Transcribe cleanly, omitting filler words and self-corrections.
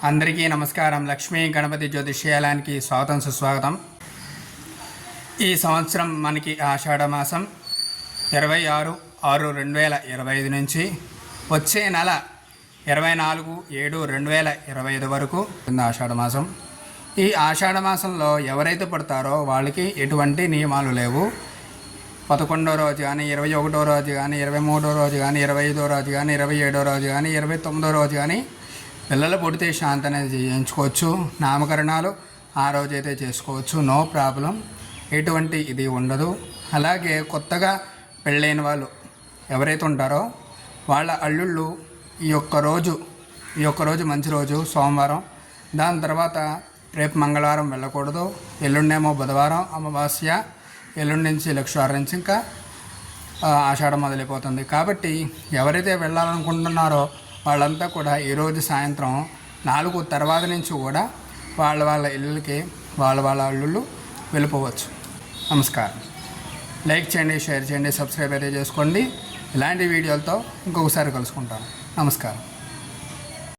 అందరికీ నమస్కారం. లక్ష్మీ గణపతి జ్యోతిష్యాలయానికి స్వాగతం సుస్వాగతం. ఈ సంవత్సరం మనకి ఆషాఢ మాసం 26/6/2025 నుంచి వచ్చే నెల 24/7/2025 వరకు ఆషాఢ మాసం. ఈ ఆషాఢ మాసంలో ఎవరైతే పుడతారో వాళ్ళకి ఎటువంటి నియమాలు లేవు. 11వ రోజు కానీ, 21వ రోజు కానీ, 23వ రోజు కానీ, 25వ రోజు కానీ, 27వ రోజు కానీ, 29వ రోజు కానీ పిల్లలు పుడితే శాంతి అనేది చేయించుకోవచ్చు. నామకరణాలు ఆ రోజైతే చేసుకోవచ్చు, నో ప్రాబ్లం, ఎటువంటి ఇది ఉండదు. అలాగే కొత్తగా పెళ్ళైన వాళ్ళు ఎవరైతే ఉంటారో వాళ్ళ అల్లుళ్ళు ఈ యొక్క రోజు మంచి రోజు సోమవారం. దాని తర్వాత రేపు మంగళవారం వెళ్ళకూడదు. ఎల్లుండేమో బుధవారం అమావాస్య. ఎల్లుండి నుంచి లక్షవారం నుంచి ఇంకా ఆషాఢం మొదలైపోతుంది. కాబట్టి ఎవరైతే వెళ్ళాలనుకుంటున్నారో వాళ్ళంతా కూడా ఈరోజు సాయంత్రం 4 తర్వాత నుంచి కూడా వాళ్ళ ఇళ్ళకి వాళ్ళ అల్లుళ్ళు వెళ్ళిపోవచ్చు. నమస్కారం. లైక్ చేయండి, షేర్ చేయండి, సబ్స్క్రైబ్ అయితే చేసుకోండి. ఇలాంటి వీడియోలతో ఇంకొకసారి కలుసుకుంటాను. నమస్కారం.